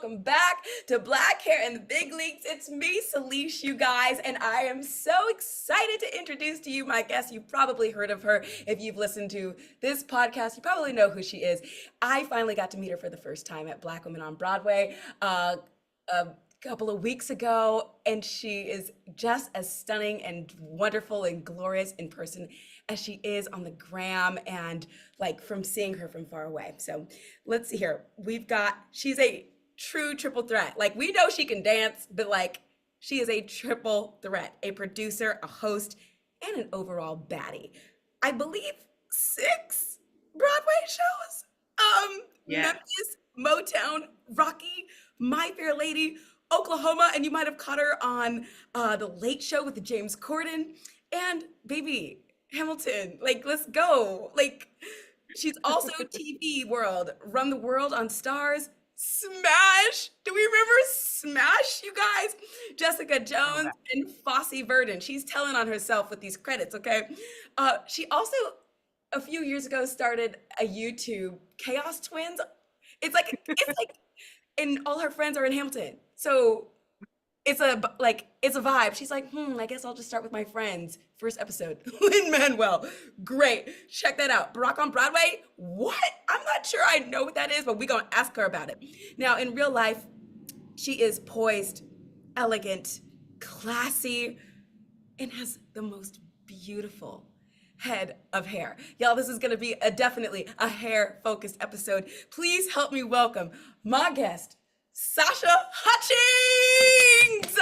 welcome back to Black Hair in the Big Leagues. It's me, Salisha, you guys, and I am so excited to introduce to you my guest. You've probably heard of her. If you've listened to this podcast, you probably know who she is. I finally got to meet her for the first time at Black Women on Broadway a couple of weeks ago, and she is just as stunning and wonderful and glorious in person as she is on the gram and like from seeing her from far away. So let's see here. She's a true triple threat. Like, we know she can dance, but like, she is a triple threat, a producer, a host, and an overall baddie. I believe 6 Broadway shows. Memphis, Motown, Rocky, My Fair Lady, Oklahoma, and you might have caught her on The Late Show with James Corden, and baby, Hamilton. Like, let's go. Like, she's also TV World, Run the World on Stars, Smash. Do we remember Smash, you guys? Jessica Jones and Fosse Verdon. She's telling on herself with these credits, okay? She also, a few years ago, started a YouTube, Chaos Twins. It's like, and all her friends are in Hamilton. So it's a vibe. She's like, I guess I'll just start with my friends. First episode, Lin-Manuel. Great. Check that out. Barack on Broadway? What? I'm not sure I know what that is, but we're going to ask her about it. Now, in real life, she is poised, elegant, classy, and has the most beautiful head of hair. Y'all, this is going to be definitely a hair-focused episode. Please help me welcome my guest, Sasha Hutchings!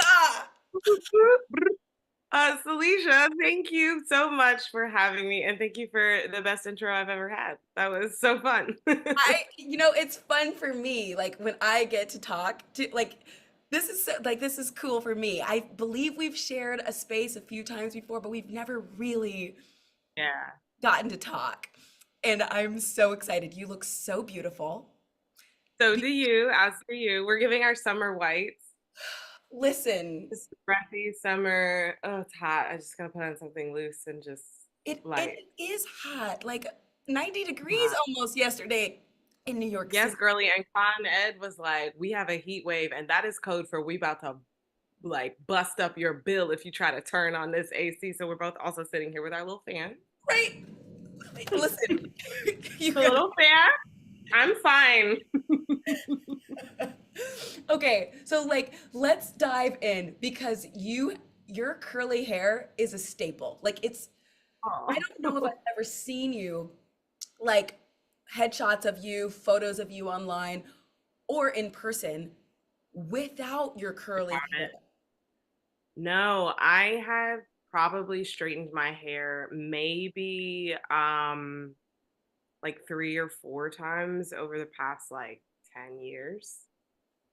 Salisha, thank you so much for having me, and thank you for the best intro I've ever had. That was so fun. It's fun for me, like, when I get to talk to, like, this is cool for me. I believe we've shared a space a few times before, but we've never really gotten to talk. And I'm so excited. You look so beautiful. So do you, as for you. We're giving our summer whites. Listen. It's breathy summer. Oh, it's hot. I just gotta put on something loose and just light. It is hot. Like 90 degrees almost yesterday in New York City. Yes, girly. And Con Ed was like, we have a heat wave, and that is code for we about to like bust up your bill if you try to turn on this AC. So we're both also sitting here with our little fan. Right. Listen. A little fan. I'm fine. Okay, so like, let's dive in, because your curly hair is a staple. Like, I don't know if I've ever seen you, like, headshots of you, photos of you online, or in person without your curly hair. No, I have probably straightened my hair maybe like 3 or 4 times over the past like 10 years.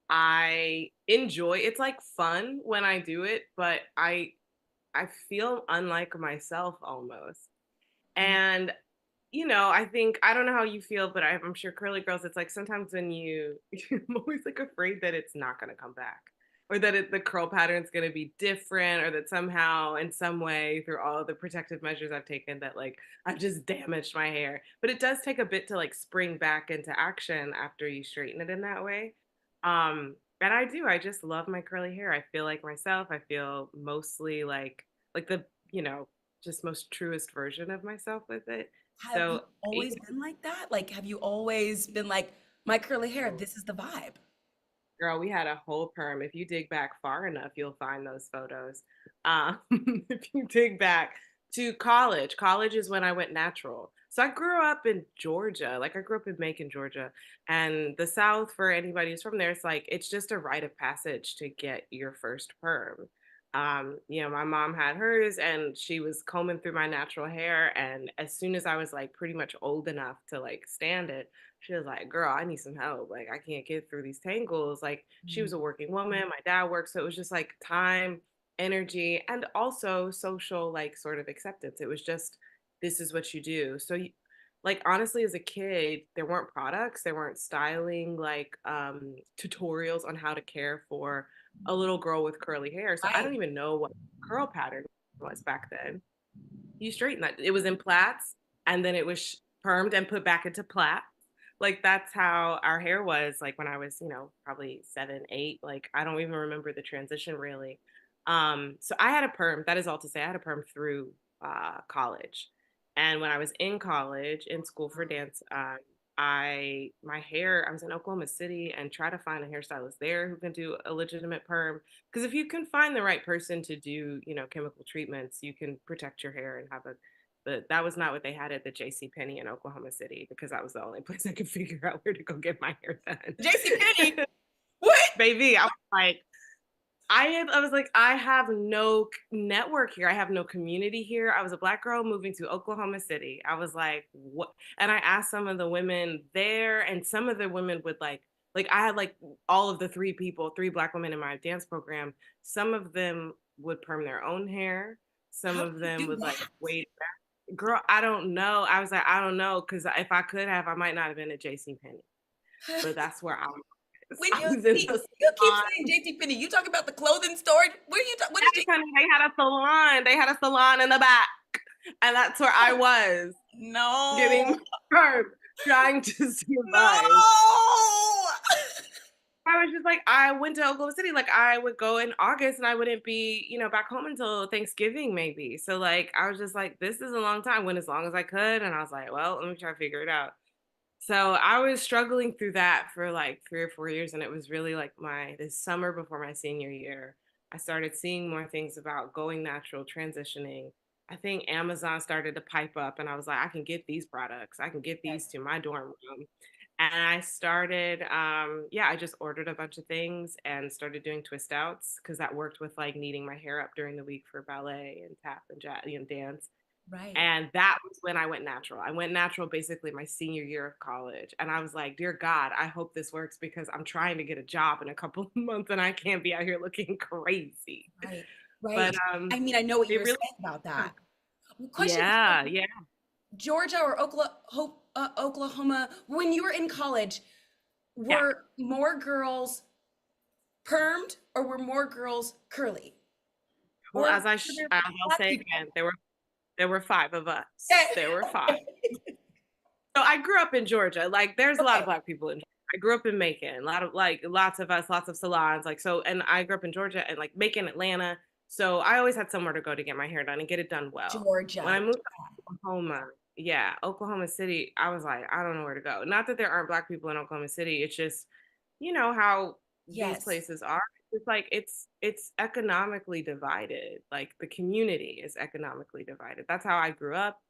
I enjoy it's like fun when I do it, but I feel unlike myself almost. And I think, I don't know how you feel, but I'm sure curly girls, it's like sometimes when I'm always like afraid that it's not going to come back, or that the curl pattern's going to be different, or that somehow in some way through all the protective measures I've taken that like I've just damaged my hair. But it does take a bit to like spring back into action after you straighten it in that way. And I just love my curly hair. I feel like myself. I feel mostly like the, just most truest version of myself with it. Have you always been like that? Like, have you always been like, my curly hair, this is the vibe? Girl, we had a whole perm. If you dig back far enough, you'll find those photos. If you dig back to college is when I went natural. So I grew up in Georgia. Like, I grew up in Macon, Georgia. And the South, for anybody who's from there, it's just a rite of passage to get your first perm. My mom had hers, and she was combing through my natural hair. And as soon as I was like pretty much old enough to like stand it, she was like, girl, I need some help. Like, I can't get through these tangles. Like, she was a working woman. My dad worked. So it was just like time, energy, and also social, like, sort of acceptance. It was just, this is what you do. So, like, honestly, as a kid, there weren't products, there weren't styling, like, tutorials on how to care for a little girl with curly hair. So I don't even know what curl pattern was back then. You straighten that. It was in plaits, and then it was permed and put back into plaits. Like that's how our hair was like when I was, probably 7, 8. Like I don't even remember the transition really. So I had a perm. That is all to say, I had a perm through college. And when I was in college, in school for dance, I was in Oklahoma City and try to find a hairstylist there who can do a legitimate perm. Because if you can find the right person to do, chemical treatments, you can protect your hair and have a but that was not what they had at the J.C. Penney in Oklahoma City because that was the only place I could figure out where to go get my hair done. JC Penney. What? Baby, I was like, I have no network here. I have no community here. I was a Black girl moving to Oklahoma City. I was like, what? And I asked some of the women there, and some of the women would like I had like all of the three Black women in my dance program. Some of them would perm their own hair. Some How of do them you do would like that? wait. Girl, I don't know. I was like, I don't know, because if I could have, I might not have been at J.C. Penney. But that's where I was. When I was in the you keep salon. saying JC Penney, you talking about the clothing store? Where you what is Yes, honey, they had a salon. They had a salon in the back, and that's where I was getting No. perm, trying to survive. No. I was just like, I went to Oklahoma City. Like, I would go in August, and I wouldn't be, back home until Thanksgiving, maybe. So, like, I was just like, this is a long time. Went as long as I could, and I was like, well, let me try to figure it out. So I was struggling through that for like 3 or 4 years. And it was really like this summer before my senior year, I started seeing more things about going natural, transitioning. I think Amazon started to pipe up and I was like, I can get these products. I can get these to my dorm room. And I started, I just ordered a bunch of things and started doing twist outs because that worked with like kneading my hair up during the week for ballet and tap and jazz, dance. Right. And that was when I went natural. I went natural basically my senior year of college. And I was like, dear God, I hope this works because I'm trying to get a job in a couple of months and I can't be out here looking crazy. Right. Right. But I mean, I know what you it were really, saying about that. Question: yeah, yeah. Georgia or Oklahoma, when you were in college, Yeah. were more girls permed or were more girls curly? Well, Or as were there I'll black say people? again, there were 5 of us. There were 5. So I grew up in Georgia. Like there's a lot of Okay. Black people in Georgia. I grew up in Macon. A lot of like lots of us, lots of salons. Like so, and I grew up in Georgia and like Macon, Atlanta. So I always had somewhere to go to get my hair done and get it done well. When I Georgia. moved to Oklahoma, yeah, Oklahoma City, I was like, I don't know where to go. Not that there aren't Black people in Oklahoma City. It's just, how these Yes. places are. It's like it's economically divided. Like the community is economically divided. That's how I grew up.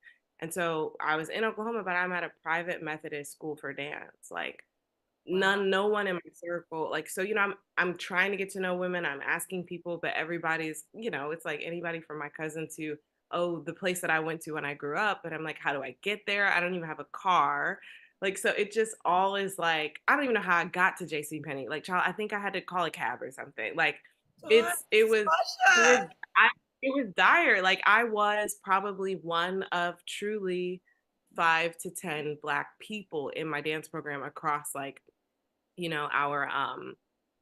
And so I was in Oklahoma, but I'm at a private Methodist school for dance. Like Wow. no one in my circle. Like, so, I'm trying to get to know women. I'm asking people, but everybody's, it's like anybody from my cousin to, oh, the place that I went to when I grew up. But I'm like, how do I get there? I don't even have a car. Like, so it just all is like, I don't even know how I got to JC Penney. Like, child, I think I had to call a cab or something. Like it was Sasha. I it was dire. Like I was probably one of truly 5 to 10 Black people in my dance program across like, our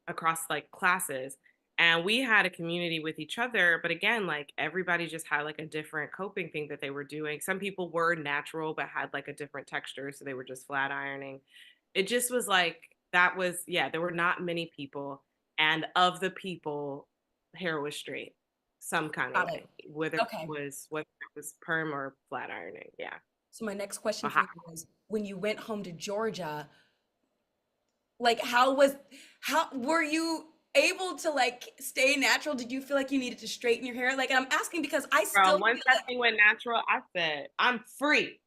across like classes. And we had a community with each other, but again, like everybody just had like a different coping thing that they were doing. Some people were natural but had like a different texture, so they were just flat ironing. It just was like there were not many people, and of the people, hair was straight some kind of Got it. way, whether Okay. it was perm or flat ironing. Yeah. So my next question But for you was, when you went home to Georgia, like how were you able to like stay natural? Did you feel like you needed to straighten your hair? Like, and I'm asking because I still girl, once feel that like thing went natural, I said, I'm free.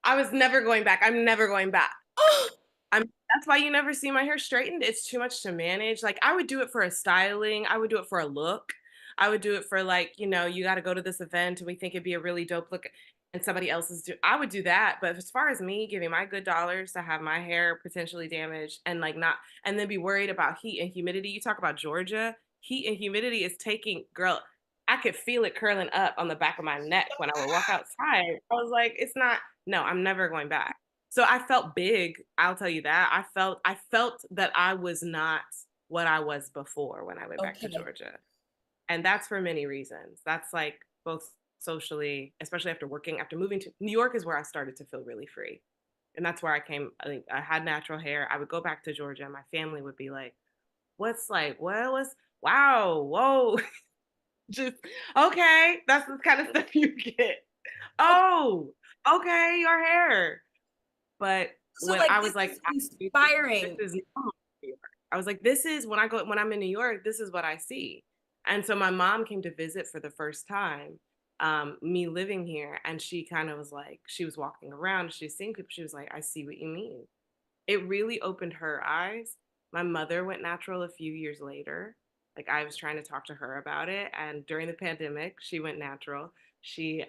I was never going back. I'm never going back. oh, That's why you never see my hair straightened. It's too much to manage. Like I would do it for a styling. I would do it for a look. I would do it for like, you got to go to this event and we think it'd be a really dope look and somebody else I would do that. But as far as me giving my good dollars to have my hair potentially damaged and like not, and then be worried about heat and humidity. You talk about Georgia, heat and humidity is taking, girl, I could feel it curling up on the back of my neck when I would walk outside. I was like, it's not, no, I'm never going back. So I felt big. I'll tell you that. I felt that I was not what I was before when I went back to okay. Georgia. And that's for many reasons. That's like both socially, especially after moving to New York is where I started to feel really free. And that's where I came. I think I had natural hair. I would go back to Georgia and my family would be like, what's like, what was, wow, whoa. Just, okay, that's the kind of stuff you get. Okay, Oh, okay, your hair. But so when like I this was like, is this inspiring. is normal in New York. I was like, this is when I'm in New York, this is what I see. And so my mom came to visit for the first time, me living here, and she kind of was like, she was walking around, she was seeing people, she was like, I see what you mean. It really opened her eyes. My mother went natural a few years later. Like I was trying to talk to her about it, and during the pandemic, she went natural. She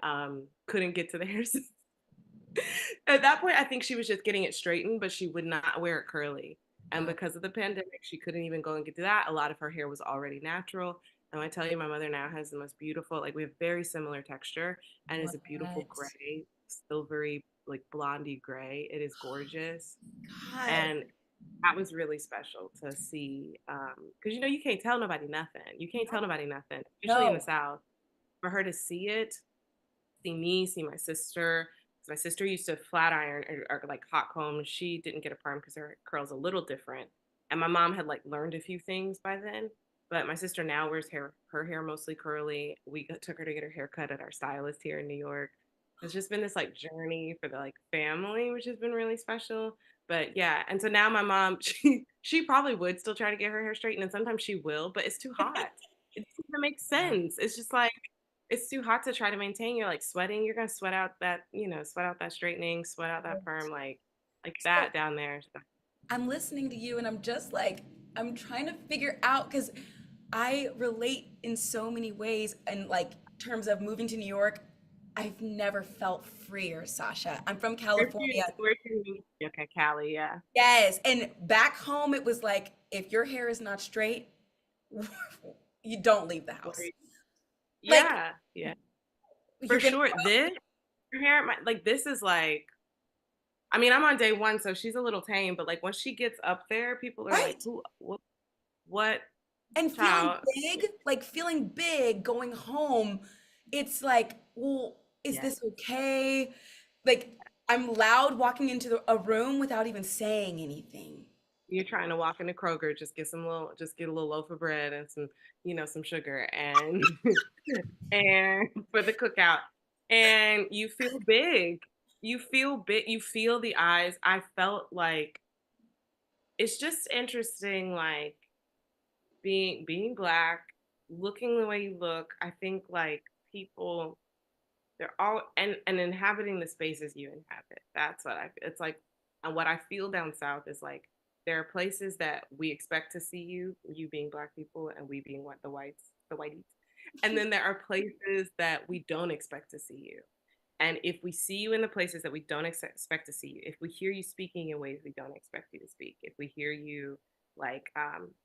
couldn't get to the hair. At that point, I think she was just getting it straightened, but she would not wear it curly. And Oh, because of the pandemic, she couldn't even go and get to that. A lot of her hair was already natural. And I tell you, my mother now has the most beautiful, like we have very similar texture, and it's what? a beautiful gray, silvery, like blondie gray. It is gorgeous. God. And that was really special to see. Because you can't tell nobody nothing. You can't tell nobody nothing, especially in the No. South. For her to see it, see me, see my sister. My sister used to flat iron or like hot comb. She didn't get a perm because her curl's a little different. And my mom had like learned a few things by then. But my sister now wears her hair mostly curly. We took her to get her hair cut at our stylist here in New York. It's just been this like journey for the like family, which has been really special. But yeah, and so now my mom, she probably would still try to get her hair straightened, and sometimes she will, but it's too hot. It doesn't even make sense. It's just like it's too hot to try to maintain. You're like sweating. You're gonna sweat out that, sweat out that straightening, sweat out that perm, like So that down there. So, I'm listening to you and I'm just like, I'm trying to figure out because I relate in so many ways and like terms of moving to New York. I've never felt freer, Sasha. I'm from California. okay, Callie, yeah. Yes. And back home, it was like, if your hair is not straight, you don't leave the house. Like, Yeah, yeah, for you're gonna, sure. This her hair, like this is like, I mean, I'm on day one, so she's a little tame, but like when she gets up there, people are like, right. who, what And child? feeling big going home, it's like, well, is Yeah. this okay? Like, I'm loud walking into a room without even saying anything. You're trying to walk into Kroger, just get a little loaf of bread and some, some sugar and and for the cookout. And you feel big. You feel big. You feel the eyes. I felt like it's just interesting, like being black, looking the way you look. I think like people they're all and inhabiting the spaces you inhabit. That's what it's like. And what I feel down south is like there are places that we expect to see you being black people and we being what the whiteys. And then there are places that we don't expect to see you. And if we see you in the places that we don't expect to see you, if we hear you speaking in ways we don't expect you to speak, if we hear you like,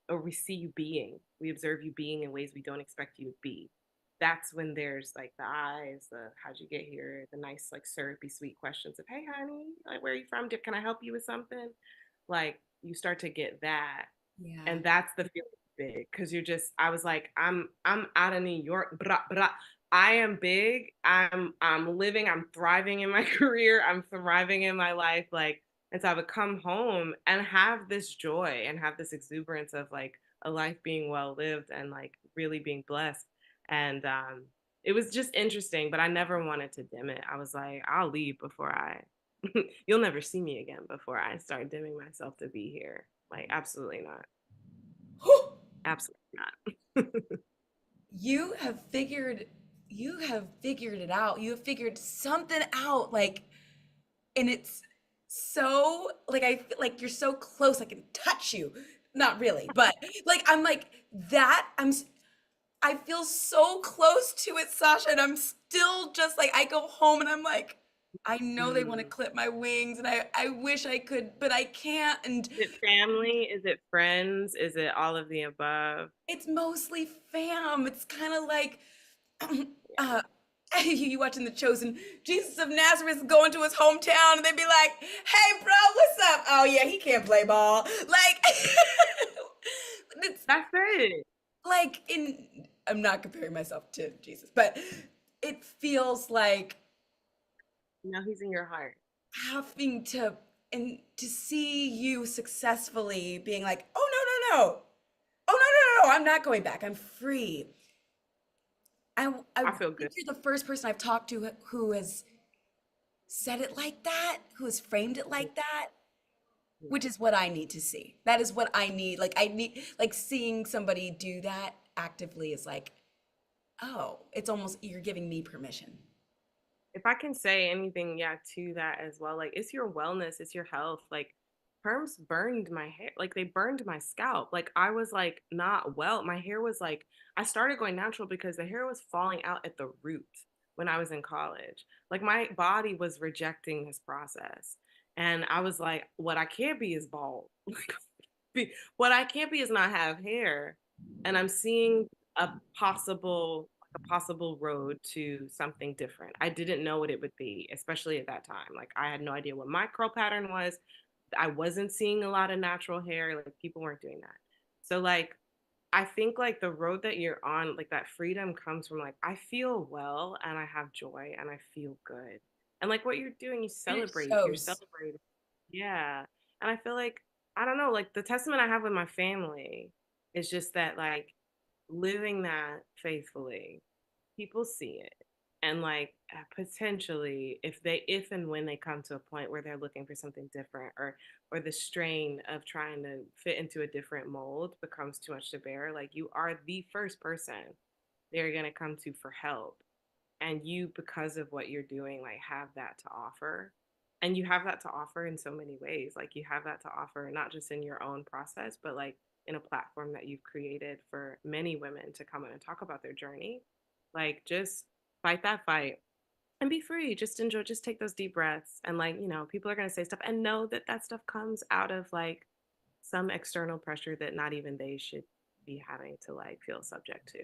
or we see you being, we observe you being in ways we don't expect you to be, that's when there's like the eyes, the how'd you get here, the nice, like syrupy, sweet questions of, hey, honey, like, where are you from? Can I help you with something? Like, you start to get that. Yeah. And that's the feeling big because I was like, I'm out of New York. Blah, blah. I am big. I'm living, I'm thriving in my career, I'm thriving in my life. Like, and so I would come home and have this joy and have this exuberance of like a life being well lived and like really being blessed. And it was just interesting, but I never wanted to dim it. I was like, I'll leave before I you'll never see me again before I start dimming myself to be here. Like, absolutely not. Whew. Absolutely not. You have figured you have figured it out. You have figured something out like and it's so like I feel like you're so close I can touch you. Not really, but like I'm like that I feel so close to it, Sasha, and I'm still just like I go home and I'm like I know they want to Mm. clip my wings and I wish I could, but I can't and Is it family? Is it friends? Is it all of the above? it's mostly fam. It's kind of like uh you watching The Chosen, Jesus of Nazareth going to his hometown and they'd be like, hey bro, what's up? Oh yeah, he can't play ball. Like it's That's it. like in I'm not comparing myself to Jesus, but it feels like He's in your heart. having to and to see you successfully being like, oh no, no, no. Oh no, no, no, no, I'm not going back. I'm free. I I feel think good. you're the first person I've talked to who has said it like that, who has framed it like that, which is what I need to see. That is what I need. Like I need like seeing somebody do that actively is like, oh, it's almost you're giving me permission. If I can say anything, yeah, to that as well, like it's your wellness, it's your health. Like perms burned my hair, like they burned my scalp. Like I was like not well. My hair was like, I started going natural because the hair was falling out at the root when I was in college. Like my body was rejecting this process. And I was like, what I can't be is bald. What I can't be is not have hair. And I'm seeing a possible road to something different. I didn't know what it would be, especially at that time. Like I had no idea what my curl pattern was. I wasn't seeing a lot of natural hair. Like people weren't doing that. So like I think like the road that you're on, like that freedom comes from like I feel well and I have joy and I feel good. And like what you're doing, you And it celebrate. You're shows. celebrating. Yeah. And I feel like I don't know, like the testament I have with my family is just that like living that faithfully, people see it. And like potentially if and when they come to a point where they're looking for something different or the strain of trying to fit into a different mold becomes too much to bear, like you are the first person they're going to come to for help. And you, because of what you're doing, like have that to offer. And you have that to offer in so many ways. Like you have that to offer not just in your own process, but like in a platform that you've created for many women to come in and talk about their journey. Like just fight that fight and be free. Just enjoy, just take those deep breaths. And like, you know, people are going to say stuff and know that that stuff comes out of like some external pressure that not even they should be having to like feel subject to.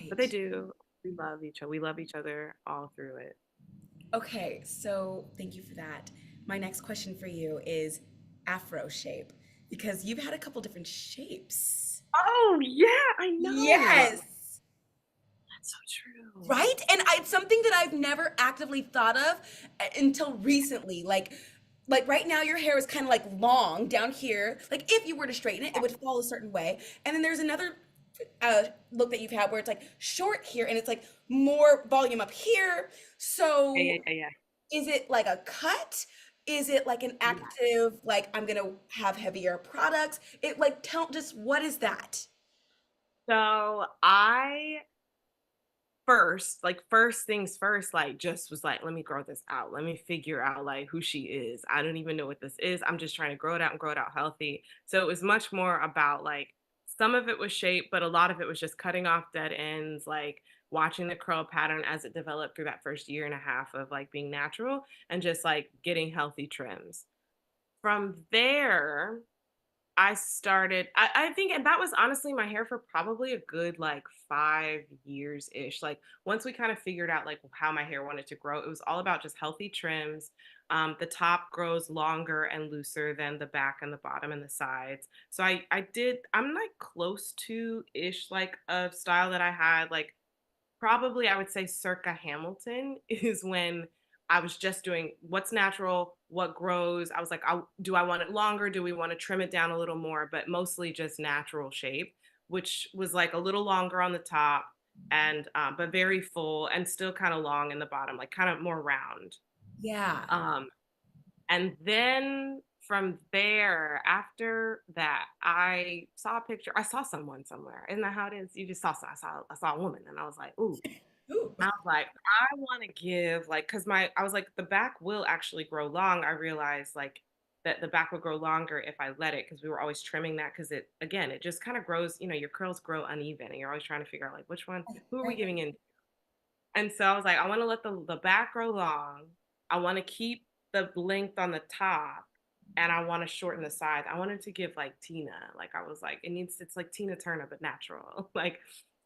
But they Right. do. We love each other. We love each other all through it. Okay, so thank you for that. My next question for you is Afro shape, because you've had a couple different shapes. Oh yeah, I know. Yes. That's so true. Right? And it's something that I've never actively thought of until recently. Like right now your hair is kind of like long down here. Like if you were to straighten it, it would fall a certain way. And then there's another look that you've had where it's like short here and it's like more volume up here. Yeah, So yeah, yeah, yeah. is it like a cut? Is it like an Yeah. active, like I'm gonna have heavier products? It like tell just what is that? So I first, like first things first, like just was like, let me grow this out. Let me figure out like who she is. I don't even know what this is. I'm just trying to grow it out and grow it out healthy. So it was much more about like some of it was shape, but a lot of it was just cutting off dead ends, like watching the curl pattern as it developed through that first year and a half of like being natural and just like getting healthy trims. From there, I think, and that was honestly my hair for probably a good like 5 years ish. Like once we kind of figured out like how my hair wanted to grow, it was all about just healthy trims. The top grows longer and looser than the back and the bottom and the sides. So I'm like close to ish like a style that I had like probably I would say circa Hamilton is when I was just doing what's natural, what grows. I was like, do I want it longer? Do we want to trim it down a little more? But mostly just natural shape, which was like a little longer on the top and but very full and still kind of long in the bottom, like kind of more round. Yeah. Um, and then from there, after that, I saw a picture. I saw someone somewhere. Isn't that how it is? You just saw some, I saw a woman and I was like, ooh. Ooh. I was like, I want to give like because I was like, the back will actually grow long. I realized like that the back would grow longer if I let it because we were always trimming that because it again, it just kind of grows, you know, your curls grow uneven and you're always trying to figure out like which one, who are we Right. giving in? And so I was like, I want to let the back grow long. I want to keep the length on the top and I want to shorten the sides. I wanted to give like Tina. Like I was like, it's like Tina Turner, but natural. Like,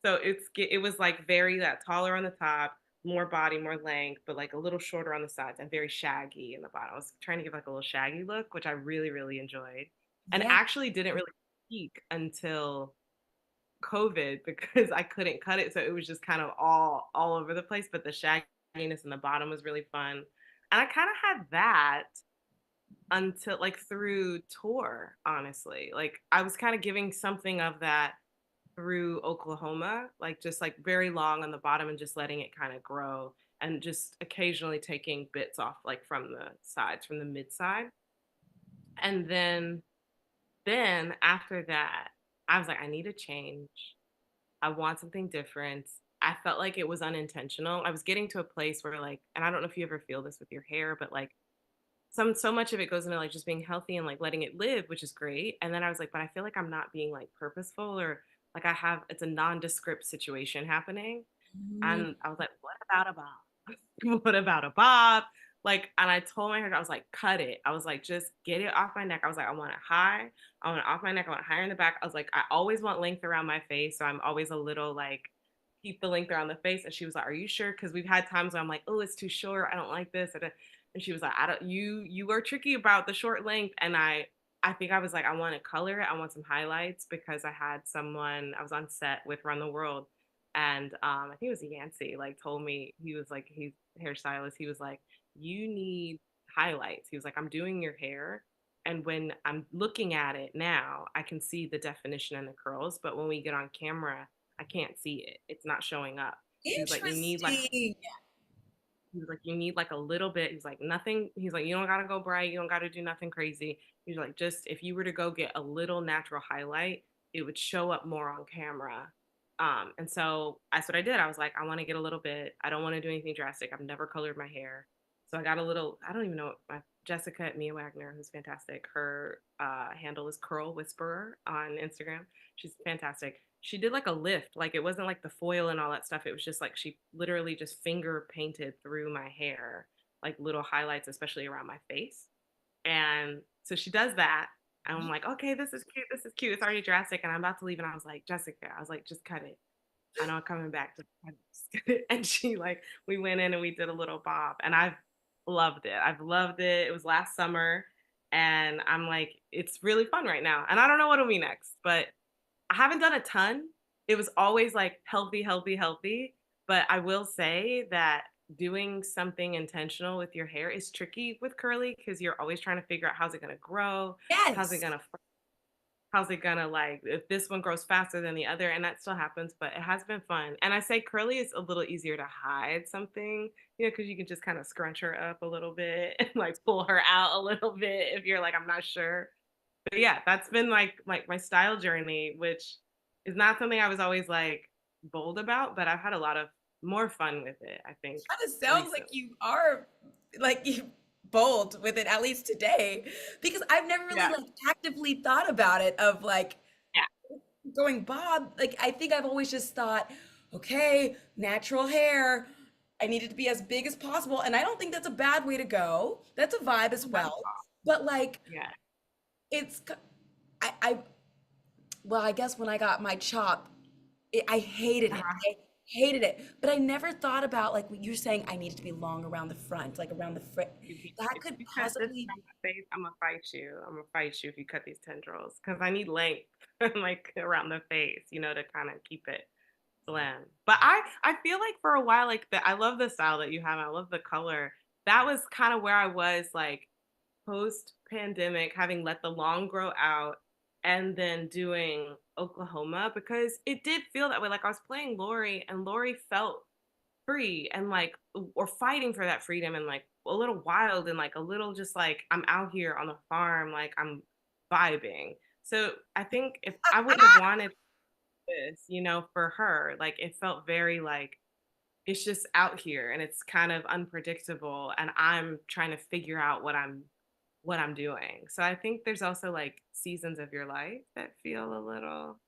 so it was like very that taller on the top, more body, more length, but like a little shorter on the sides and very shaggy in the bottom. I was trying to give like a little shaggy look, which I really, really enjoyed. And Yeah. actually didn't really peak until COVID because I couldn't cut it. So it was just kind of all over the place. But the shagginess in the bottom was really fun. And I kind of had that until like through tour, honestly. Like I was kind of giving something of that through Oklahoma, like just like very long on the bottom and just letting it kind of grow and just occasionally taking bits off like from the sides, from the mid side. And then after that, I was like, I need a change. I want something different. I felt like it was unintentional. I was getting to a place where like, and I don't know if you ever feel this with your hair, but like so much of it goes into like just being healthy and like letting it live, which is great. And then I was like, but I feel like I'm not being like purposeful or like I have it's a nondescript situation happening. Mm, And I was like, what about a bob? What about a bob? Like, and I told my hair, I was like, cut it. I was like, just get it off my neck. I was like, I want it high. I want it off my neck. I want it higher in the back. I was like, I always want length around my face. So I'm always a little like, keep the length around the face. And she was like, are you sure? Because we've had times where I'm like, oh, it's too short. I don't like this. And she was like, I don't, you are tricky about the short length. And I think I was like, I want to color it. I want some highlights because I was on set with Run the World and I think it was Yancey, like told me, he was like, he's a hairstylist. He was like, you need highlights. He was like, I'm doing your hair. And when I'm looking at it now, I can see the definition and the curls. But when we get on camera, I can't see it. It's not showing up. He was like, you need like interesting. he was like, you need like a little bit. He's like, nothing. He's like, you don't gotta go bright. You don't gotta do nothing crazy. He's like, just if you were to go get a little natural highlight, it would show up more on camera. And so that's what I did. I was like, I want to get a little bit. I don't want to do anything drastic. I've never colored my hair. So I got a little, I don't even know, my Jessica at Mia Wagner, who's fantastic. Her handle is Curl Whisperer on Instagram. She's fantastic. She did like a lift, like it wasn't like the foil and all that stuff. It was just like she literally just finger painted through my hair, like little highlights, especially around my face. And so she does that. And I'm like, okay, this is cute. This is cute. It's already drastic. And I'm about to leave. And I was like, Jessica, I was like, just cut it. I know I'm coming back. Just cut it. And she like, we went in and we did a little bob. And I've loved it. I've loved it. It was last summer. And I'm like, it's really fun right now. And I don't know what'll be next, but I haven't done a ton. It was always like healthy, healthy, healthy. But I will say that doing something intentional with your hair is tricky with curly because you're always trying to figure out how's it going to grow, how's it Yes. going to how's it gonna like if this one grows faster than the other, and that still happens, but it has been fun. And I say curly is a little easier to hide something, you know, because you can just kind of scrunch her up a little bit and like pull her out a little bit if you're like, I'm not sure. But yeah, that's been like my style journey, which is not something I was always like bold about, but I've had a lot of more fun with it, I think, Kind of sounds like recently. you are like you bold with it, at least today, because I've never really Yeah. like actively thought about it of like Yeah. going bob. Like I think I've always just thought, okay, natural hair. I need it to be as big as possible. And I don't think that's a bad way to go. That's a vibe as Not at well. all. But like Yeah. it's I well, I guess when I got my chop, I hated it. Uh-huh. I hated it. But I never thought about like what you're saying. I need it to be long around the front, like around the front. That If could you cut this possibly. from my face, I'm gonna fight you. I'm gonna fight you if you cut these tendrils because I need length, like around the face, you know, to kind of keep it slim. But I feel like for a while, like that, I love the style that you have. I love the color. That was kind of where I was like post pandemic, having let the long grow out and then doing Oklahoma because it did feel that way. Like I was playing Lori and Lori felt free and like or fighting for that freedom and like a little wild and like a little just like I'm out here on the farm, like I'm vibing. So I think if I wouldn't have wanted this, you know, for her, like it felt very like it's just out here and it's kind of unpredictable and I'm trying to figure out what I'm doing. So I think there's also like seasons of your life that feel a little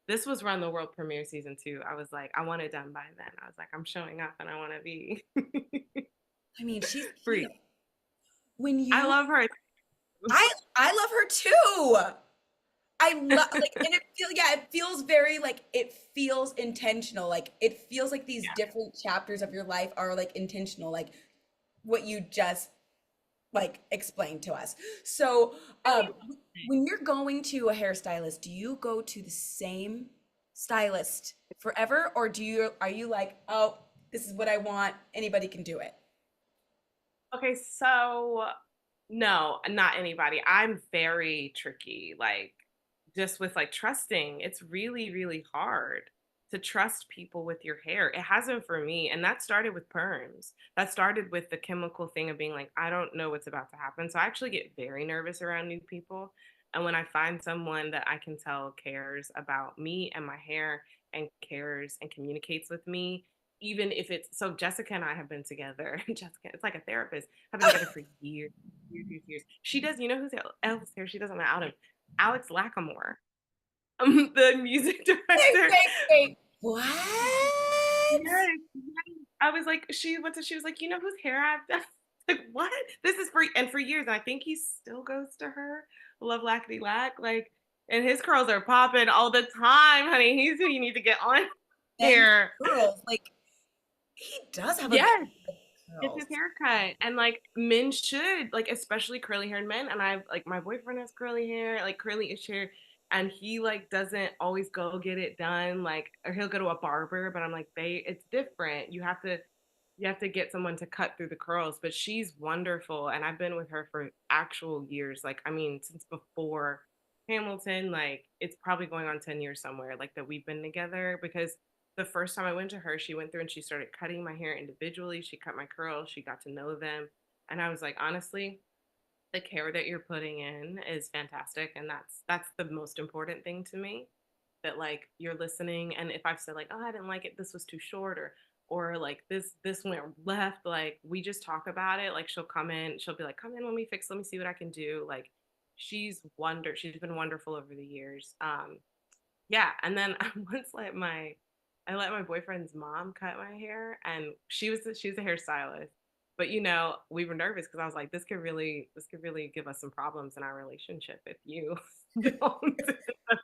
this was Run the World premiere season 2. I was like, I want it done by then. I was like, I'm showing up and I want to be I mean, she's free. cute. When I you, love her. I love her too. I love like, and it feels yeah, it feels very like it feels intentional. Like it feels like these Yeah. different chapters of your life are like intentional, like what you just like explained to us. So, when you're going to a hairstylist, do you go to the same stylist forever, or are you like, oh, this is what I want, anybody can do it? Okay, so No, not anybody. I'm very tricky. Like, just with like trusting, it's really, really hard to trust people with your hair. It hasn't for me. And that started with perms. That started with the chemical thing of being like, I don't know what's about to happen. So I actually get very nervous around new people. And when I find someone that I can tell cares about me and my hair and cares and communicates with me, even if it's so Jessica and I have been together. Jessica, it's like a therapist, have been together for years, years, years, years. She does, you know who's else here? She doesn't know out of Alex Lackamore, the music Wait, director. wait, wait. What? Yes, yes. I was like, she was like, you know whose hair I've done? Like, what? This is for, and for years, and I think he still goes to her. Love Lackady Lack. Like, and his curls are popping all the time, honey. He's who you need to get on And here. girls, like he does have a good Yes. It's curls. his haircut. And like men should, like especially curly haired men. And I've like my boyfriend has curly hair, like curly-ish hair, and he like doesn't always go get it done. Like, or he'll go to a barber, but I'm like, it's different. You have to get someone to cut through the curls. But she's wonderful. And I've been with her for actual years. Like, I mean, since before Hamilton, like it's probably going on 10 years somewhere, like that we've been together because the first time I went to her, she went through and she started cutting my hair individually. She cut my curls. She got to know them. And I was like, honestly, the care that you're putting in is fantastic. And that's the most important thing to me. That like you're listening. And if I've said like, oh, I didn't like it, this was too short, or like this went left, like we just talk about it. Like she'll come in, she'll be like, come in when we fix, let me see what I can do. Like she's been wonderful over the years. Yeah. And then I once let my boyfriend's mom cut my hair, and she was a hairstystist. But we were nervous because I was like, this could really give us some problems in our relationship if you don't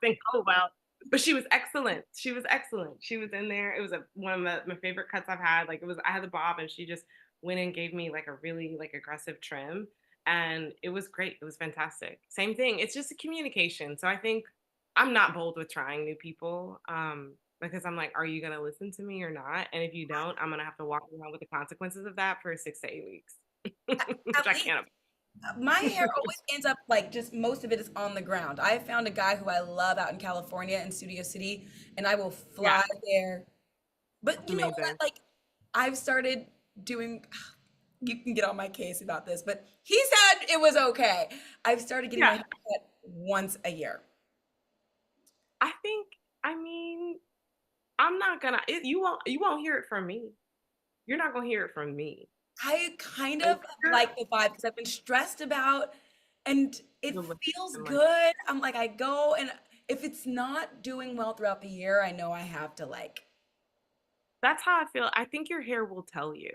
think oh well. But she was excellent. She was excellent. She was in there. It was one of my favorite cuts I've had. Like I had the bob, and she just went and gave me like a really like aggressive trim, and it was great. It was fantastic. Same thing. It's just a communication. So I think I'm not bold with trying new people. Because I'm like, are you gonna listen to me or not? And if you don't, I'm gonna have to walk around with the consequences of that for 6 to 8 weeks, which At I least can't. my hair always ends up like just most of it is on the ground. I found a guy who I love out in California in Studio City, and I will Yeah, fly there. But it's you know what? amazing. Like I've started doing. You can get on my case about this, but he said it was okay. I've started getting my Yeah, hair cut once a year. I think. I mean, I'm not gonna. You won't hear it from me. You're not gonna hear it from me. I kind Like of you're like the vibe because I've been stressed about, and it the list feels and like good. I'm like, I go, and if it's not doing well throughout the year, I know I have to like. that's how I feel. I think your hair will tell you.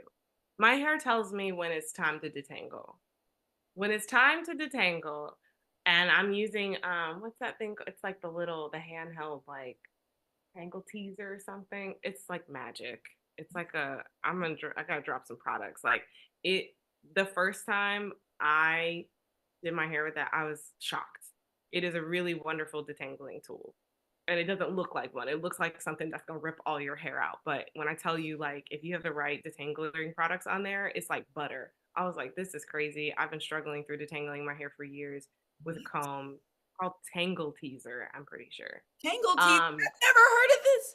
My hair tells me when it's time to detangle. When it's time to detangle, and I'm using what's that thing? It's like the handheld like tangle teaser or something. It's like magic. It's like I gotta drop some products. Like it the first time I did my hair with that, I was shocked. It is a really wonderful detangling tool. And it doesn't look like one. It looks like something that's gonna rip all your hair out. But when I tell you, like, if you have the right detangling products on there, it's like butter. I was like, this is crazy. I've been struggling through detangling my hair for years with a comb called Tangle Teaser, I'm pretty sure. Tangle teeth. Um, I've never heard of this.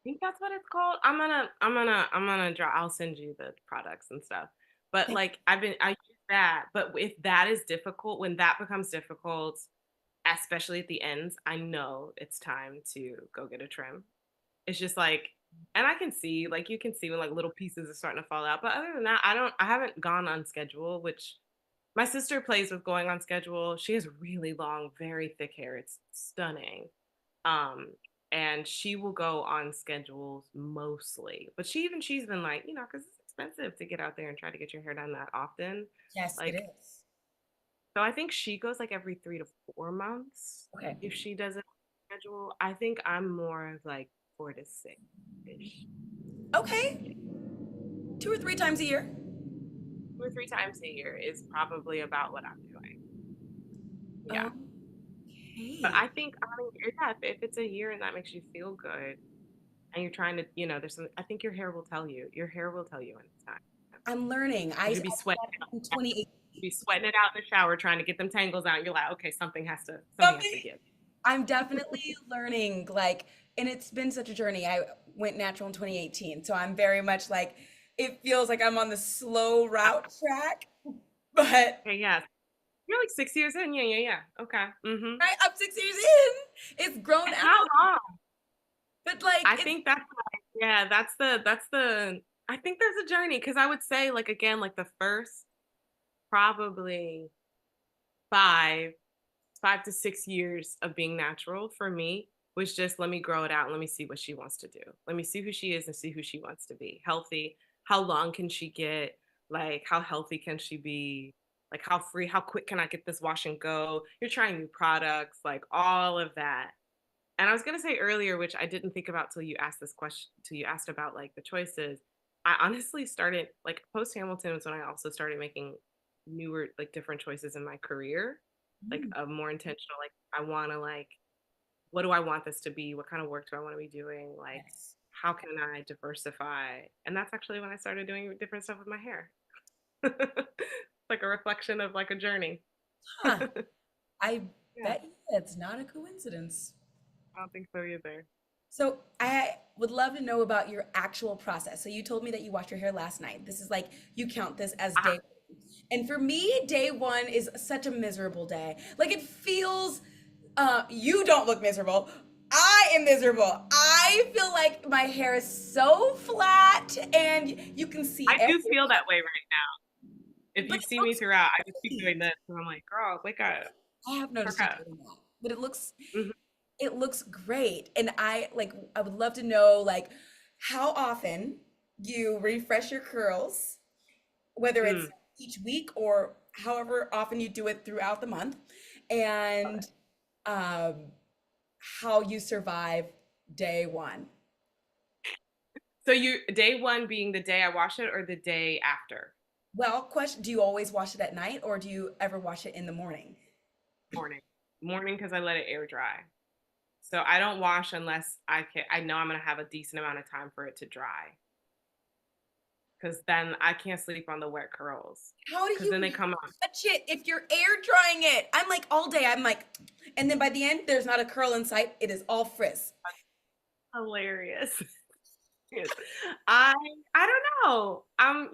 think that's what it's called. I'm gonna draw. I'll send you the products and stuff. But Thank- like I use that. But if that is difficult, when that becomes difficult, especially at the ends, I know it's time to go get a trim. It's just like, and I can see, like you can see when like little pieces are starting to fall out. But other than that, I haven't gone on schedule, which my sister plays with going on schedule. She has really long, very thick hair. It's stunning. Um, and she will go on schedules mostly, but she's been like, because it's expensive to get out there and try to get your hair done that often. Yes, it Like, is. so I think she goes like every 3 to 4 months Okay. if she does it on schedule. I think I'm more of like 4 to 6 ish. Okay. 2 or 3 times a year. 2 or 3 times a year is probably about what I'm doing. Yeah. But Okay. I think, I mean, yeah, if it's a year and that makes you feel good and you're trying to, I think your hair will tell you. Your hair will tell you when it's time. I'm learning. I You should be did sweating. that in 2018. be sweating it out in the shower, trying to get them tangles out. And you're like, okay, something has to Something. give. I'm definitely learning, like, and it's been such a journey. I went natural in 2018, so I'm very much like, it feels like I'm on the slow route track, but Okay, yeah. You're like 6 years in. Yeah. Okay. Mm-hmm. I'm 6 years in. It's grown It's out, not long. but like, I think that's the I think there's a journey because I would say like again like the first probably five 5 to 6 years of being natural for me was just let me grow it out and let me see what she wants to do. Let me see who she is and see who she wants to be. Healthy. How long can she get? Like, how healthy can she be? Like, how quick can I get this wash and go? You're trying new products, like all of that. And I was going to say earlier, which I didn't think about till you asked this question, till you asked about like the choices. I honestly started like post Hamilton was when I also started making newer, like different choices in my career, like mm, a more intentional, like I want to like, what do I want this to be? What kind of work do I want to be doing? Like, yes. how can I diversify? And that's actually when I started doing different stuff with my hair. Like a reflection of like a journey. Huh. I Yeah, bet you it's not a coincidence. I don't think so either. So I would love to know about your actual process. So you told me that you washed your hair last night. This is like you count this as Ah, day one. And for me, day one is such a miserable day. Like it feels you don't look miserable. I am miserable. I feel like my hair is so flat and you can see I do everything, feel that way right now. If but you it see me looks throughout, I just keep great. doing this. And I'm like, girl, wake up, I have perk noticed you up. doing that. But Mhm. it looks great. And I would love to know like how often you refresh your curls, whether it's Mm. each week or however often you do it throughout the month, and um, how you survive day one. So you day one being the day I wash it or the day after? Well, question, do you always wash it at night or do you ever wash it in the morning? Morning. Morning because I let it air dry. So I don't wash unless I know I'm gonna have a decent amount of time for it to dry. Because then I can't sleep on the wet curls. How do Because you then they come out touch it if you're air drying it? I'm like all day, I'm like, and then by the end, there's not a curl in sight. It is all frizz. hilarious. Yes. I I don't know. I'm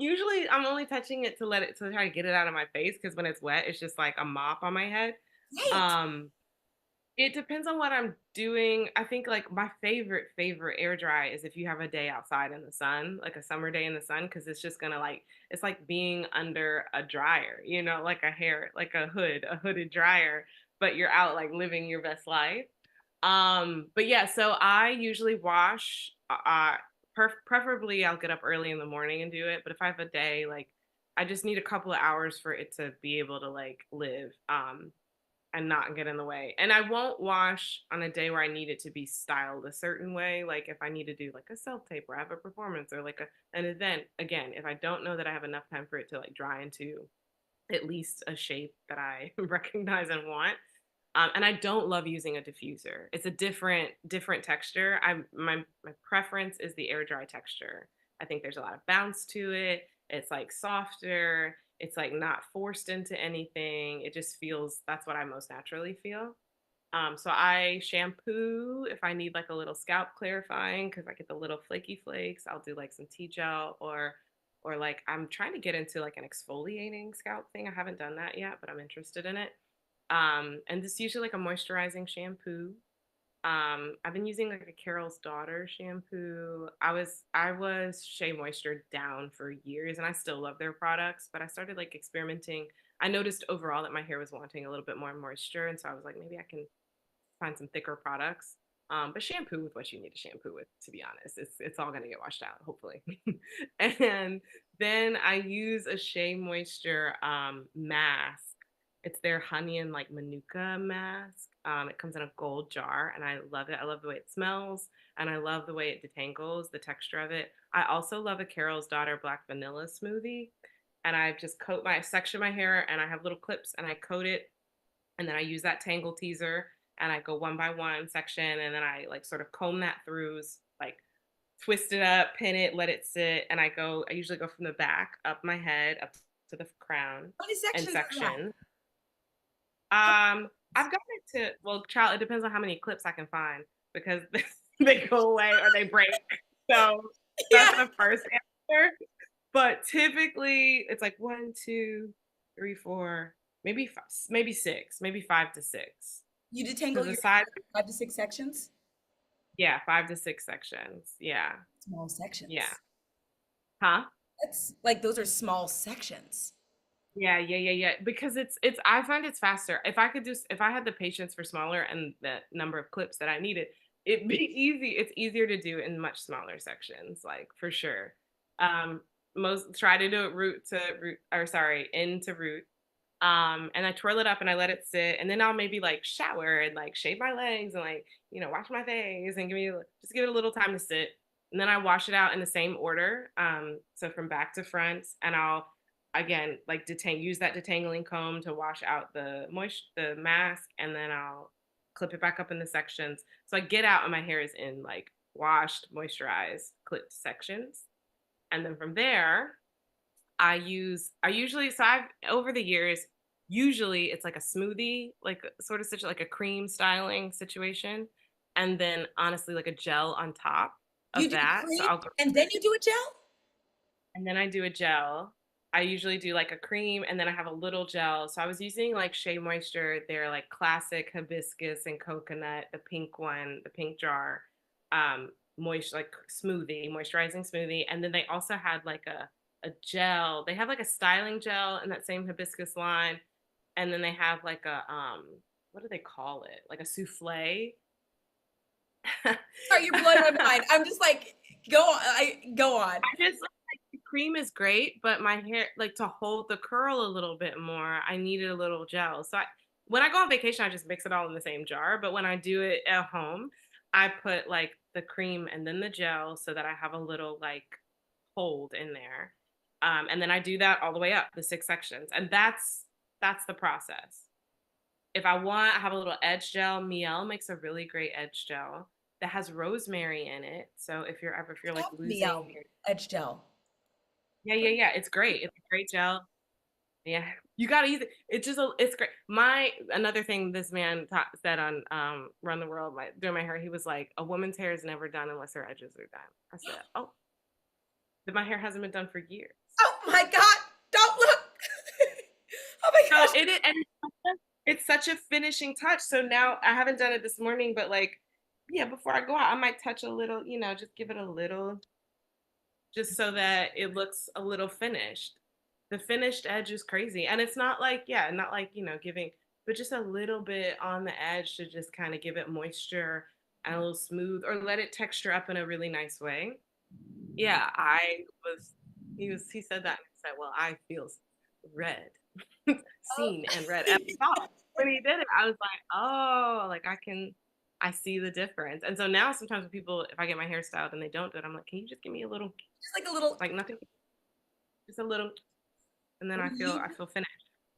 only touching it to try to get it out of my face because when it's wet, it's just like a mop on my head. Right. Um, it depends on what I'm doing. I think like my favorite air dry is if you have a day outside in the sun, like a summer day in the sun, because it's just gonna like it's like being under a dryer, like like a hooded dryer, but you're out like living your best life. But yeah, so I usually wash. Preferably, I'll get up early in the morning and do it. But if I have a day, like I just need a couple of hours for it to be able to like live. And not get in the way. And I won't wash on a day where I need it to be styled a certain way. Like if I need to do like a self tape or I have a performance or like an event, again, if I don't know that I have enough time for it to like dry into at least a shape that I recognize and want. And I don't love using a diffuser. It's a different texture. My preference is the air dry texture. I think there's a lot of bounce to it. It's like softer. It's like not forced into anything. It just feels that's what I most naturally feel. So I shampoo if I need like a little scalp clarifying because I get the little flaky flakes. I'll do like some tea gel or like I'm trying to get into like an exfoliating scalp thing. I haven't done that yet, but I'm interested in it. And this is usually like a moisturizing shampoo. I've been using like a Carol's Daughter shampoo. I was Shea Moisture down for years, and I still love their products. But I started like experimenting. I noticed overall that my hair was wanting a little bit more moisture, and so I was like, maybe I can find some thicker products. But shampoo with what you need to shampoo with, to be honest, it's all gonna get washed out, hopefully. And then I use a Shea Moisture mask. It's their honey and like manuka mask. It comes in a gold jar, and I love it. I love the way it smells, and I love the way it detangles, the texture of it. I also love a Carol's Daughter Black Vanilla smoothie, and I just section my hair, and I have little clips, and I coat it, and then I use that tangle teaser and I go one by one section and then I like sort of comb that through, like twist it up, pin it, let it sit, and I usually go from the back up my head up to the crown How many and sections are that? sections. I've gotten it to, well, child, it depends on how many clips I can find because they go away or they break. So that's Yeah. the first answer. But typically it's like 1, 2, 3, 4, maybe 6, maybe 5 to 6. You Because detangle the your side, 5 to 6 sections? yeah, 5 to 6 sections. Yeah. Small Yeah. sections. Huh? That's like those are small sections. Yeah. Because it's I find it's faster. If I had the patience for smaller and the number of clips that I needed, it'd be easy. It's easier to do in much smaller sections, like for sure. Um, most try to do it end to root. And I twirl it up and I let it sit, and then I'll maybe like shower and like shave my legs and like, wash my face and just give it a little time to sit. And then I wash it out in the same order. So from back to front, and I'll again like use that detangling comb to wash out the mask, and then I'll clip it back up in the sections. So I get out and my hair is in like washed, moisturized, clipped sections. And then from there, I usually, so I've over the years, usually it's like a smoothie, like sort of such like a cream styling situation. And then honestly, like a gel on top You of do that. So cream I'll go, and then you do a gel? and then I do a gel. I usually do like a cream and then I have a little gel. So I was using like Shea Moisture, their like classic hibiscus and coconut, the pink one, the pink jar, like smoothie, moisturizing smoothie. And then they also had like a gel. They have like a styling gel in that same hibiscus line. And then they have like what do they call it? Like a souffle. Sorry, you're blowing my mind. I'm just like, go on. Go on. I just like the cream is great, but my hair, like to hold the curl a little bit more, I needed a little gel. So when I go on vacation, I just mix it all in the same jar. But when I do it at home, I put like the cream and then the gel so that I have a little like hold in there. And then I do that all the way up the 6 sections, and that's the process. If I want, I have a little edge gel. Miel makes a really great edge gel that has rosemary in it. So if you're like Help me out. losing your, Edge gel. yeah. It's great. It's a great gel. Yeah, you gotta use it. It's great. Another thing this man said on Run the World, doing my hair, he was like, a woman's hair is never done unless her edges are done. I said, oh, but my hair hasn't been done for years. Oh my God. Don't look. Oh my So gosh. it's such a finishing touch. So now I haven't done it this morning, but like, yeah, before I go out, I might touch a little, just give it a little, just so that it looks a little finished. The finished edge is crazy. And it's not like, yeah, not like, giving, but just a little bit on the edge to just kind of give it moisture and a little smooth, or let it texture up in a really nice way. Yeah, he said that and said, well, I feel red, seen and red. And I thought when he did it, I was like, oh, like I see the difference. And so now sometimes when people, if I get my hair styled and they don't do it, I'm like, can you just give me a little, Just like a little. like nothing, just a little, and then I feel finished.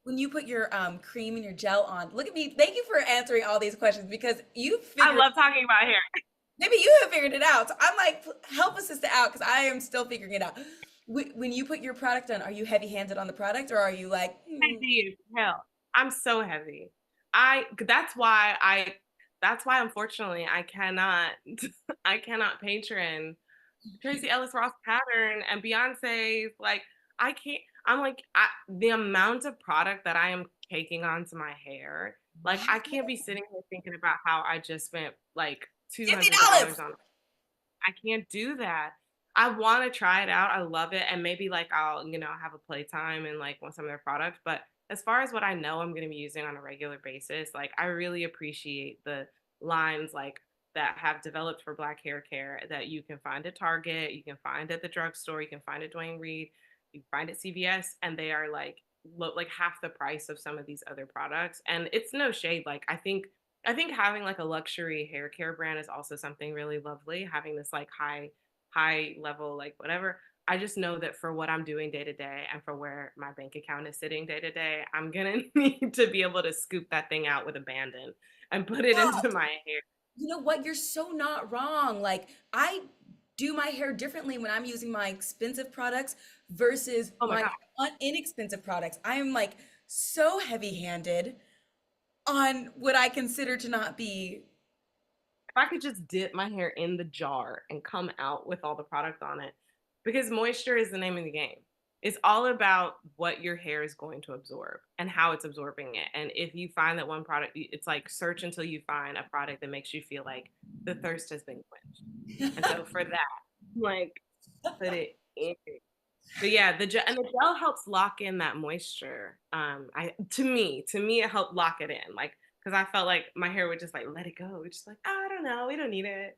When you put your cream and your gel on, look at me. Thank you for answering all these questions because you I figured love talking about hair. maybe you have figured it out. So I'm like, help a sister out because I am still figuring it out. When you put your product on, are you heavy-handed on the product or are you like, Heavy as hell. I'm so heavy. I that's why I that's why unfortunately I cannot I cannot patron Tracy Ellis Ross pattern and Beyonce's, like I can't. I'm like the amount of product that I am taking onto my hair, like I can't be sitting here thinking about how I just spent like $50? $200 on. I can't do that. I want to try it out. I love it, and maybe like I'll have a playtime and like want some of their products. But as far as what I know I'm going to be using on a regular basis, like I really appreciate the lines like that have developed for Black hair care that you can find at Target, you can find at the drugstore, you can find at Dwayne Reed, you can find at CVS, and they are like like half the price of some of these other products. And it's no shade. Like I think having like a luxury hair care brand is also something really lovely. Having this like high level, like whatever. I just know that for what I'm doing day to day and for where my bank account is sitting day to day, I'm gonna need to be able to scoop that thing out with abandon and put it into my hair. You know what? You're so not wrong. Like I do my hair differently when I'm using my expensive products versus Oh my my God. inexpensive products. I am like so heavy-handed on what I consider to not be. If I could just dip my hair in the jar and come out with all the product on it, because moisture is the name of the game. It's all about what your hair is going to absorb and how it's absorbing it. And if you find that one product, it's like search until you find a product that makes you feel like the thirst has been quenched. And so for that, like put it in. But yeah, the gel helps lock in that moisture. To me, it helped lock it in. Like, because I felt like my hair would just like let it go. It's just like, oh, I don't know, we don't need it.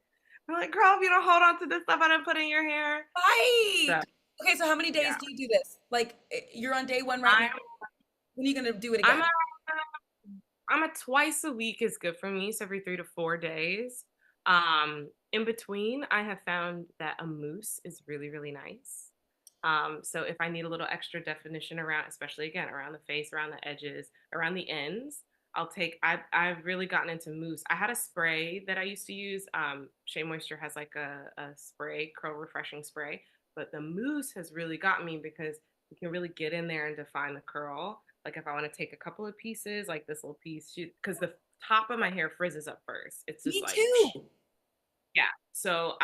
I'm like, girl, if you don't hold on to this stuff I didn't put in your hair. Right. So Okay, so how many days yeah, do you do this? Like you're on day one right now. I'm When are you gonna do it I'm again? I'm a twice a week is good for me, so every 3 to 4 days. In between, I have found that a mousse is really, really nice. So if I need a little extra definition around, especially again around the face, around the edges, around the ends, I've really gotten into mousse. I had a spray that I used to use. Shea Moisture has like a spray, curl refreshing spray, but the mousse has really got me because you can really get in there and define the curl. Like if I want to take a couple of pieces, like this little piece, because the top of my hair frizzes up first. It's just Me like, too. yeah. So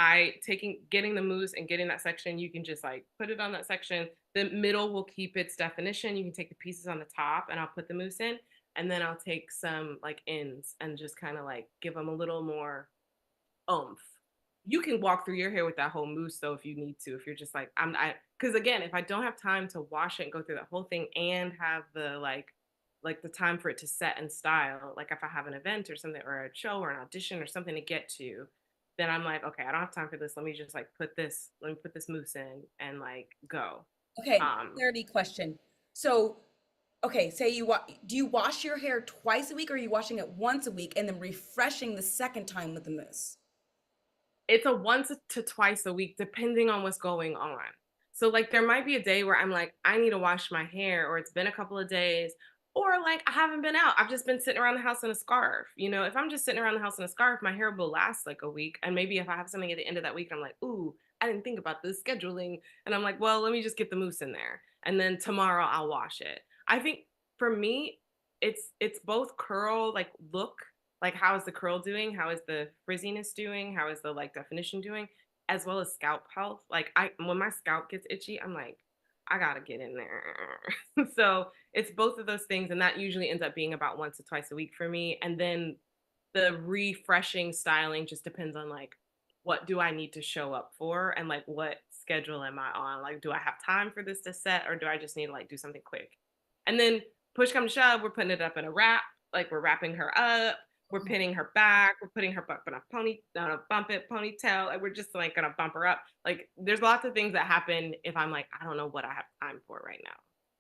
getting the mousse and getting that section, you can just like put it on that section. The middle will keep its definition. You can take the pieces on the top and I'll put the mousse in. And then I'll take some like ends and just kind of like give them a little more oomph. You can walk through your hair with that whole mousse though if you need to. If you're just like because again, if I don't have time to wash it and go through that whole thing and have the like the time for it to set and style, like if I have an event or something or a show or an audition or something to get to, then I'm like, okay, I don't have time for this. Let me put this mousse in and like go. Okay, Um, clarity question. So, okay, say do you wash your hair twice a week or are you washing it once a week and then refreshing the second time with the mousse? it's a once to twice a week, depending on what's going on. So, like, there might be a day where I'm like, I need to wash my hair, or it's been a couple of days, or like, I haven't been out. I've just been sitting around the house in a scarf. If I'm just sitting around the house in a scarf, my hair will last like a week. And maybe if I have something at the end of that week, I'm like, ooh, I didn't think about this scheduling. And I'm like, well, let me just get the mousse in there. And then tomorrow I'll wash it. I think for me, it's both curl, like look, like how is the curl doing, how is the frizziness doing, how is the like definition doing, as well as scalp health. Like I when my scalp gets itchy, I'm like, I gotta get in there. So it's both of those things, and that usually ends up being about once or twice a week for me. And then the refreshing styling just depends on like what do I need to show up for and like what schedule am I on, like do I have time for this to set or do I just need to like do something quick. And then push come to shove, we're putting it up in a wrap, like we're wrapping her up, we're pinning her back, we're putting her up in a bump it ponytail, like we're just like gonna bump her up. Like there's lots of things that happen if I'm like, I don't know what I have time for right now.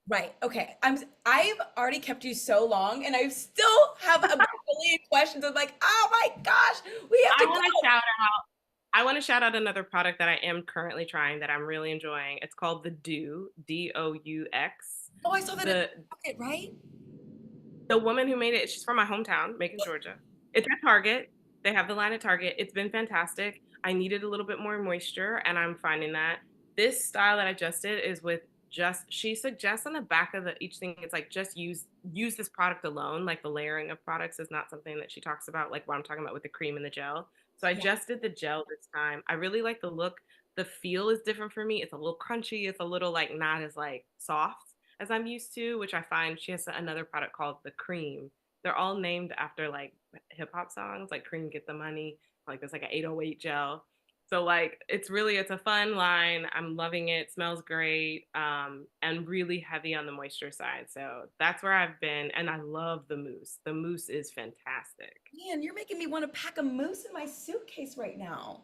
Right. Okay. I've already kept you so long and I still have a billion questions. I'm like, oh my gosh, we have I to want to go. shout out. I want to shout out another product that I am currently trying that I'm really enjoying. It's called the Doux, Doux. Oh, I saw that in The the pocket, right? the woman who made it, she's from my hometown, Macon, Georgia. It's at Target. They have the line at Target. It's been fantastic. I needed a little bit more moisture, and I'm finding that this style that I just did is with just she suggests on the back of each thing it's like just use this product alone, like the layering of products is not something that she talks about like what I'm talking about with the cream and the gel. So I Yeah. just did the gel this time. I really like the look. The feel is different for me. It's a little crunchy. It's a little like not as like soft as I'm used to, which I find she has another product called the Cream. They're all named after like hip hop songs, like Cream Get the Money, like there's like an 808 gel. So like it's a fun line. I'm loving it. Smells great. And really heavy on the moisture side. So that's where I've been. And I love the mousse. The mousse is fantastic. Man, you're making me want to pack a mousse in my suitcase right now.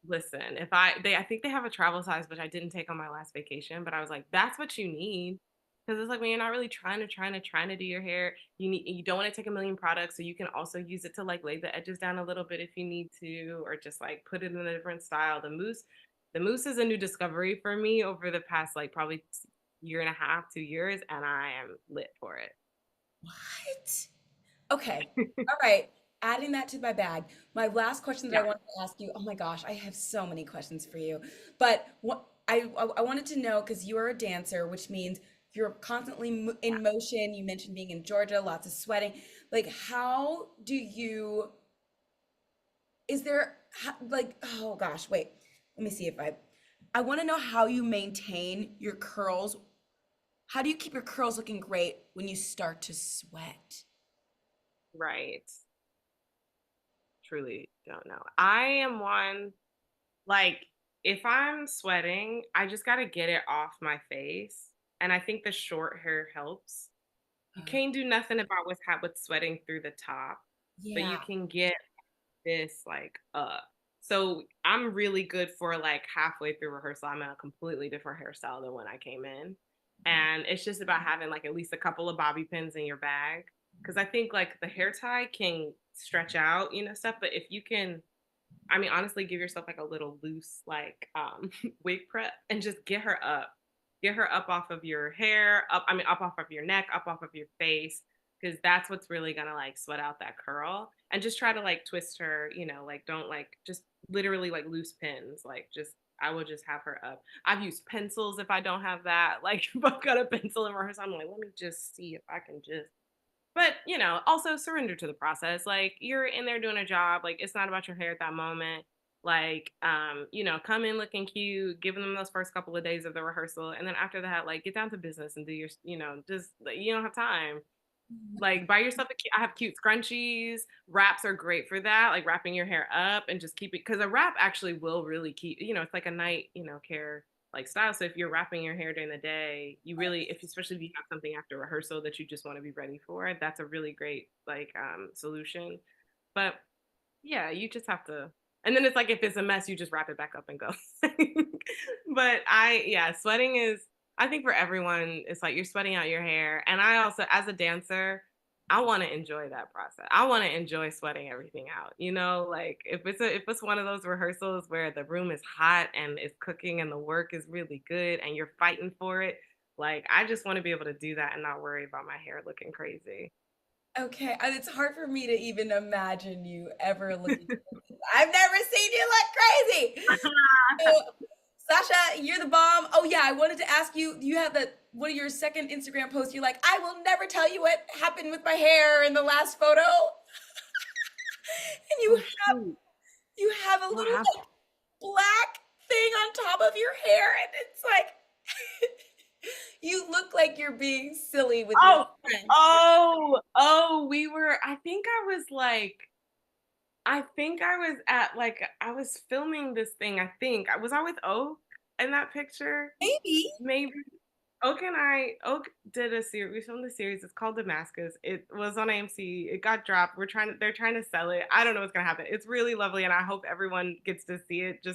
Listen, I think they have a travel size, which I didn't take on my last vacation, but I was like, that's what you need. Because it's like when you're not really trying to do your hair, you don't want to take a million products, so you can also use it to like lay the edges down a little bit if you need to, or just like put it in a different style. The mousse is a new discovery for me over the past like probably year and a half, 2 years, and I am lit for it. What? Okay. All right. adding that to my bag. My last question that I Yeah. wanted to ask you, oh my gosh, I have so many questions for you. But what I wanted to know, because you are a dancer, which means you're constantly in motion. You mentioned being in Georgia, lots of sweating. Like, how do you, is there, like, oh gosh, wait, let me see if I want to know how you maintain your curls. How do you keep your curls looking great when you start to sweat? Right. Truly don't know. I am one, like, if I'm sweating, I just got to get it off my face. And I think the short hair helps. You Uh, can't do nothing about what's sweating through the top, but you yeah. can get this like up. So I'm really good for like halfway through rehearsal. I'm in a completely different hairstyle than when I came in. And it's just about having like at least a couple of bobby pins in your bag. Cause I think like the hair tie can stretch out, stuff. But if you can, I mean, honestly, give yourself like a little loose like wig prep and just get her up. Get her up off of your hair, up off of your neck, up off of your face, because that's what's really gonna like sweat out that curl. And just try to like twist her, like don't like just literally like loose pins. Like just I will just have her up. I've used pencils if I don't have that. Like if I've got a pencil in rehearsal, I'm like, let me just see if I can just but, also surrender to the process. Like you're in there doing a job. Like it's not about your hair at that moment. Like, come in looking cute, giving them those first couple of days of the rehearsal. And then after that, like get down to business and do your, just like, you don't have time. Like buy yourself I have cute scrunchies. Wraps are great for that. Like wrapping your hair up and just keep it. Cause a wrap actually will really keep, it's like a night, care like style. So if you're wrapping your hair during the day, you really, especially if you have something after rehearsal that you just want to be ready for, that's a really great like solution. But yeah, you just have to, and then it's like if it's a mess, you just wrap it back up and go. But yeah, sweating is, I think for everyone, it's like you're sweating out your hair. And I also, as a dancer, I want to enjoy that process. I want to enjoy sweating everything out. Like if it's one of those rehearsals where the room is hot and it's cooking and the work is really good and you're fighting for it, like I just want to be able to do that and not worry about my hair looking crazy. Okay, and it's hard for me to even imagine you ever looking. I've never seen you look crazy. So, Sasha, you're the bomb. Oh yeah, I wanted to ask you. You have one of your second Instagram posts. You're like, I will never tell you what happened with my hair in the last photo. And Oh, shoot. you have a What little happened? like black thing on top of your hair, and it's like you look like you're being silly with your Oh, friend. I think I was at like I was filming this thing. Was I with Oak in that picture? Maybe. Maybe Oak did a series. We filmed a series. It's called Damascus. It was on AMC. It got dropped. They're trying to sell it. I don't know what's gonna happen. It's really lovely, and I hope everyone gets to see it.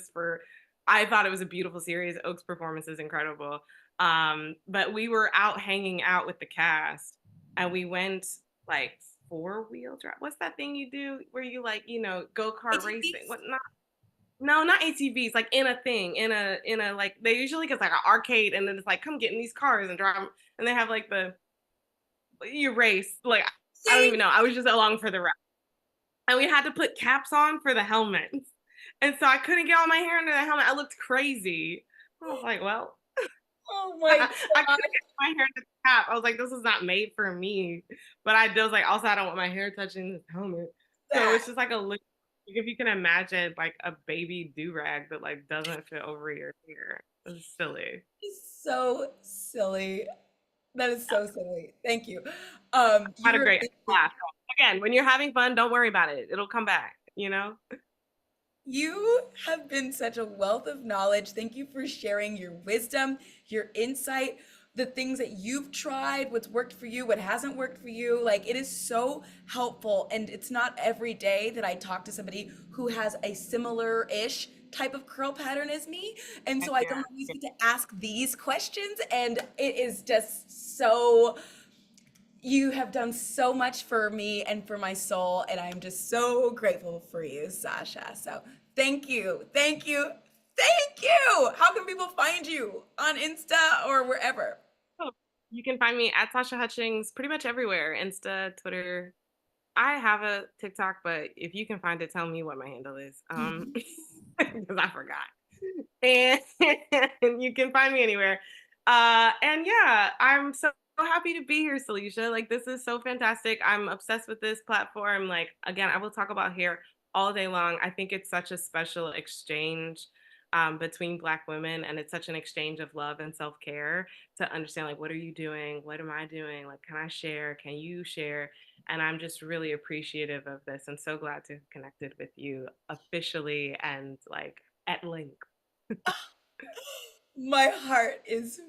I thought it was a beautiful series. Oak's performance is incredible. But we were out hanging out with the cast, and we went like four-wheel drive. What's that thing you do where you like, go kart racing? ATVs? What? No, not ATVs. Like in a thing, in a like they usually get like an arcade, and then it's like come get in these cars and drive 'em, and they have like you race. Like I don't See? even know. I was just along for the ride, and we had to put caps on for the helmets, and so I couldn't get all my hair under the helmet. I looked crazy. I was like, well, Oh my I couldn't God. get my hair to the cap. I was like, this is not made for me. But I was like, also, I don't want my hair touching this helmet. So That it's just like if you can imagine like a baby do rag that like doesn't fit over your hair. It's silly. is so silly. That is so silly. Thank you. Had a You're great laugh. Again, when you're having fun, don't worry about it. It'll come back. you have been such a wealth of knowledge. Thank you for sharing your wisdom, your insight, the things that you've tried, what's worked for you, what hasn't worked for you. Like it is so helpful. And it's not every day that I talk to somebody who has a similar-ish type of curl pattern as me. And so I Yeah. don't always get to ask these questions. And it is just so you have done so much for me and for my soul, and I'm just so grateful for you, Sasha. So thank you, thank you, thank you. How can people find you on Insta or wherever? Oh, you can find me at Sasha Hutchings pretty much everywhere. Insta, Twitter, I have a TikTok, but if you can find it, tell me what my handle is. Because I forgot. And, and you can find me anywhere. And yeah, I'm so happy to be here, Salisha. Like, this is so fantastic. I'm obsessed with this platform. Like, again, I will talk about hair all day long. I think it's such a special exchange between Black women, and it's such an exchange of love and self care to understand, like, what are you doing? What am I doing? Like, can I share? Can you share? And I'm just really appreciative of this and so glad to have connected with you officially and like at length. My heart is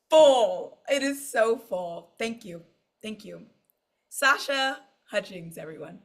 full. It is so full. Thank you. Thank you. Sasha Hutchings, everyone.